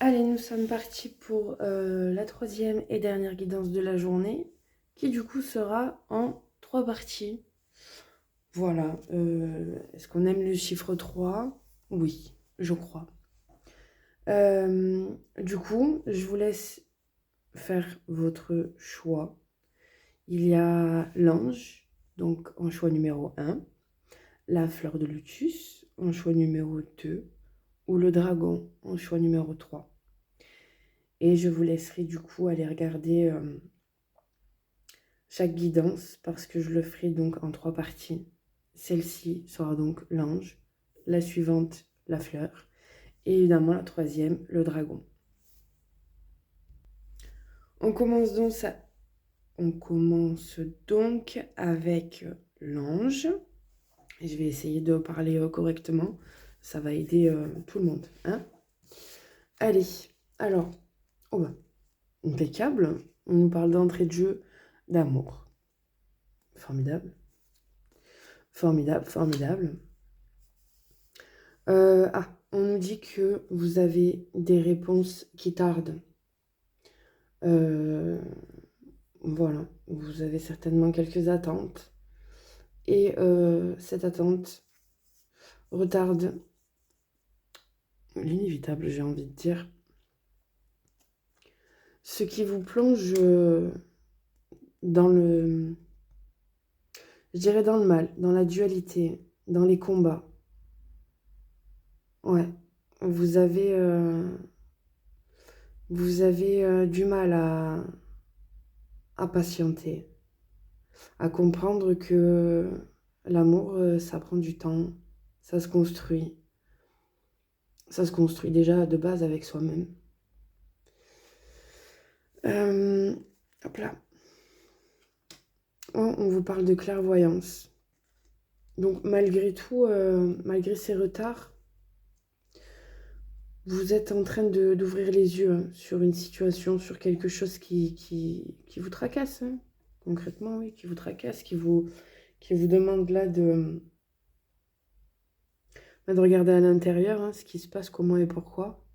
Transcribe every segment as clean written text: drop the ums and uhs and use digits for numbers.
Allez, nous sommes partis pour la troisième et dernière guidance de la journée, qui du coup sera en 3 parties. Voilà. Est-ce qu'on aime le chiffre 3? Oui, je crois. Du coup, je vous laisse faire votre choix. Il y a l'ange, donc en choix numéro 1, la fleur de lotus en choix numéro 2, ou le dragon en choix numéro 3. Et je vous laisserai du coup aller regarder chaque guidance parce que je le ferai donc en 3 parties. Celle-ci sera donc l'ange, la suivante la fleur et évidemment la troisième le dragon. On commence donc avec l'ange. Je vais essayer de parler correctement, ça va aider tout le monde. Hein. Allez, alors, impeccable. On nous parle d'entrée de jeu d'amour. Formidable. Formidable, formidable. On nous dit que vous avez des réponses qui tardent. Voilà, vous avez certainement quelques attentes. Et cette attente retarde l'inévitable, j'ai envie de dire. Ce qui vous plonge dans le... Je dirais dans le mal, dans la dualité, dans les combats. Ouais, vous avez du mal à patienter, à comprendre que l'amour, ça prend du temps, ça se construit. Ça se construit déjà de base avec soi-même. Hop là. Oh, on vous parle de clairvoyance. Donc malgré tout, malgré ces retards, vous êtes en train d'ouvrir les yeux sur une situation, sur quelque chose qui vous tracasse. Hein. Concrètement, oui, qui vous tracasse, qui vous demande là de regarder à l'intérieur hein, ce qui se passe, comment et pourquoi.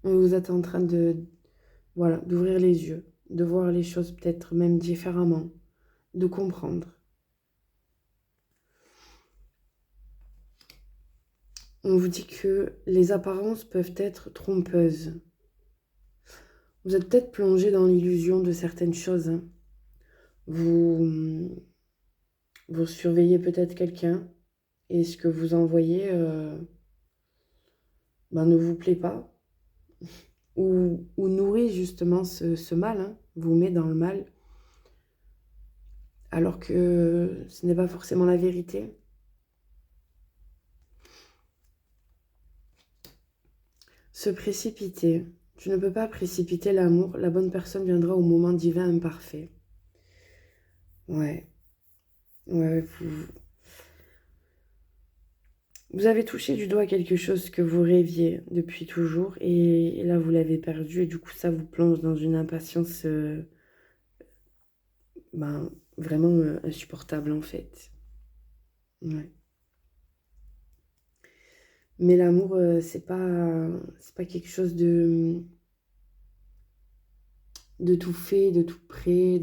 Vous êtes en train d'ouvrir les yeux, de voir les choses peut-être même différemment, de comprendre. On vous dit que les apparences peuvent être trompeuses. Vous êtes peut-être plongé dans l'illusion de certaines choses. Hein. Vous surveillez peut-être quelqu'un et ce que vous envoyez ne vous plaît pas ou nourrit justement ce mal, hein, vous met dans le mal alors que ce n'est pas forcément la vérité. Se précipiter. Tu ne peux pas précipiter l'amour, la bonne personne viendra au moment divin imparfait. Ouais, vous avez touché du doigt quelque chose que vous rêviez depuis toujours et là vous l'avez perdu et du coup ça vous plonge dans une impatience vraiment insupportable en fait. Ouais. Mais l'amour c'est pas quelque chose de tout fait, de tout prêt,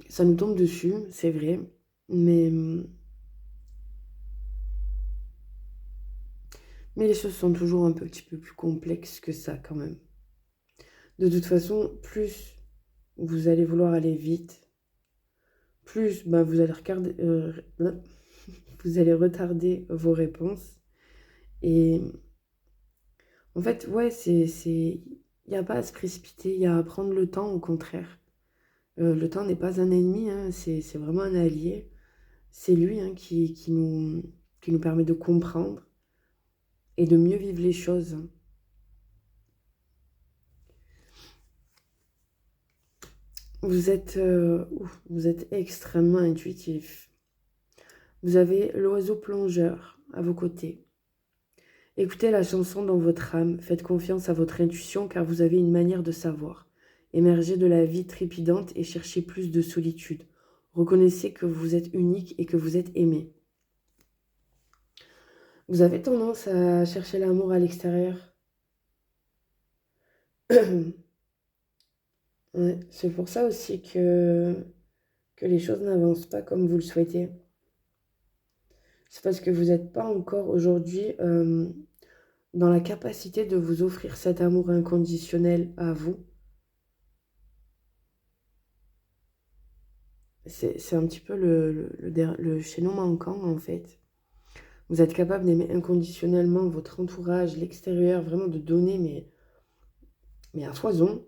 ça nous tombe dessus, c'est vrai, mais les choses sont toujours un petit peu plus complexes que ça quand même. De toute façon, plus vous allez vouloir aller vite, plus vous allez vous allez retarder vos réponses. Et en fait, ouais, il n'y a pas à se précipiter, il y a à prendre le temps, au contraire. Le temps n'est pas un ennemi, hein, c'est vraiment un allié. C'est lui hein, qui nous permet de comprendre et de mieux vivre les choses. Vous êtes extrêmement intuitif. Vous avez l'oiseau plongeur à vos côtés. Écoutez la chanson dans votre âme, faites confiance à votre intuition car vous avez une manière de savoir. Émergez de la vie trépidante et cherchez plus de solitude. Reconnaissez que vous êtes unique et que vous êtes aimé. Vous avez tendance à chercher l'amour à l'extérieur. Ouais, c'est pour ça aussi que les choses n'avancent pas comme vous le souhaitez. C'est parce que vous n'êtes pas encore aujourd'hui dans la capacité de vous offrir cet amour inconditionnel à vous. C'est un petit peu le chaînon manquant en fait. Vous êtes capable d'aimer inconditionnellement votre entourage, l'extérieur, vraiment de donner, mais à foison.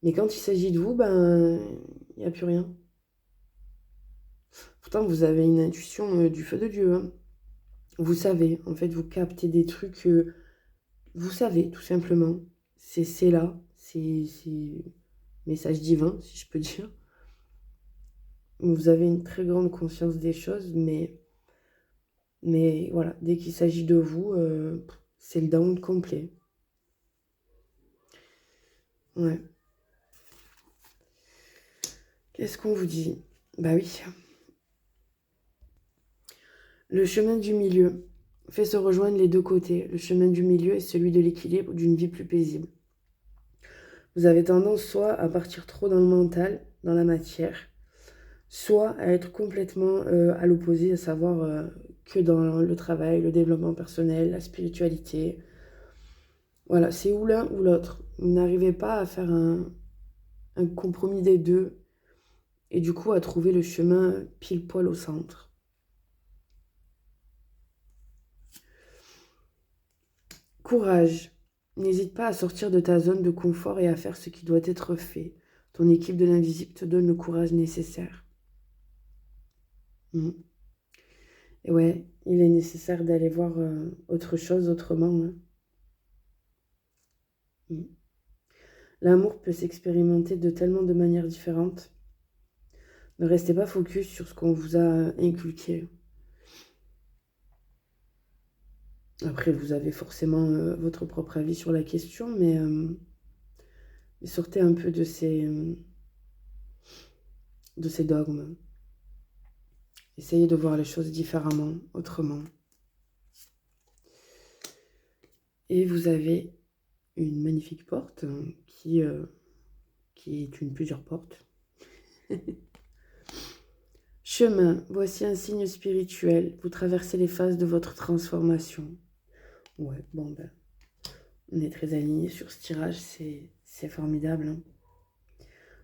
Mais quand il s'agit de vous, ben, il n'y a plus rien. Pourtant, vous avez une intuition du feu de Dieu, hein. Vous savez, en fait, vous captez des trucs, vous savez, tout simplement. C'est là, c'est message divin, si je peux dire. Vous avez une très grande conscience des choses, mais voilà, dès qu'il s'agit de vous, c'est le down complet. Ouais. Qu'est-ce qu'on vous dit? Bah oui. Le chemin du milieu fait se rejoindre les deux côtés. Le chemin du milieu est celui de l'équilibre d'une vie plus paisible. Vous avez tendance soit à partir trop dans le mental, dans la matière, soit à être complètement à l'opposé, à savoir que dans le travail, le développement personnel, la spiritualité. Voilà, c'est ou l'un ou l'autre. Vous n'arrivez pas à faire un compromis des deux et du coup à trouver le chemin pile poil au centre. Courage. N'hésite pas à sortir de ta zone de confort et à faire ce qui doit être fait. Ton équipe de l'invisible te donne le courage nécessaire. Mm. Et ouais, il est nécessaire d'aller voir autre chose autrement, hein. Mm. L'amour peut s'expérimenter de tellement de manières différentes. Ne restez pas focus sur ce qu'on vous a inculqué. Après, vous avez forcément votre propre avis sur la question, mais sortez un peu de ces dogmes. Essayez de voir les choses différemment, autrement. Et vous avez une magnifique porte qui est une plusieurs portes. Chemin, voici un signe spirituel. Vous traversez les phases de votre transformation. Ouais, bon ben, on est très alignés sur ce tirage, c'est formidable, hein.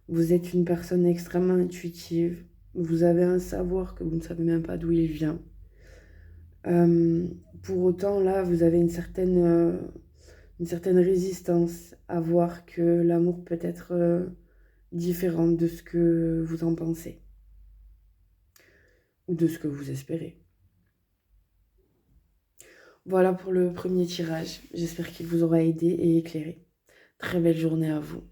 Vous êtes une personne extrêmement intuitive. Vous avez un savoir que vous ne savez même pas d'où il vient. Pour autant, là, vous avez une certaine résistance à voir que l'amour peut être différent de ce que vous en pensez ou de ce que vous espérez. Voilà pour le premier tirage. J'espère qu'il vous aura aidé et éclairé. Très belle journée à vous.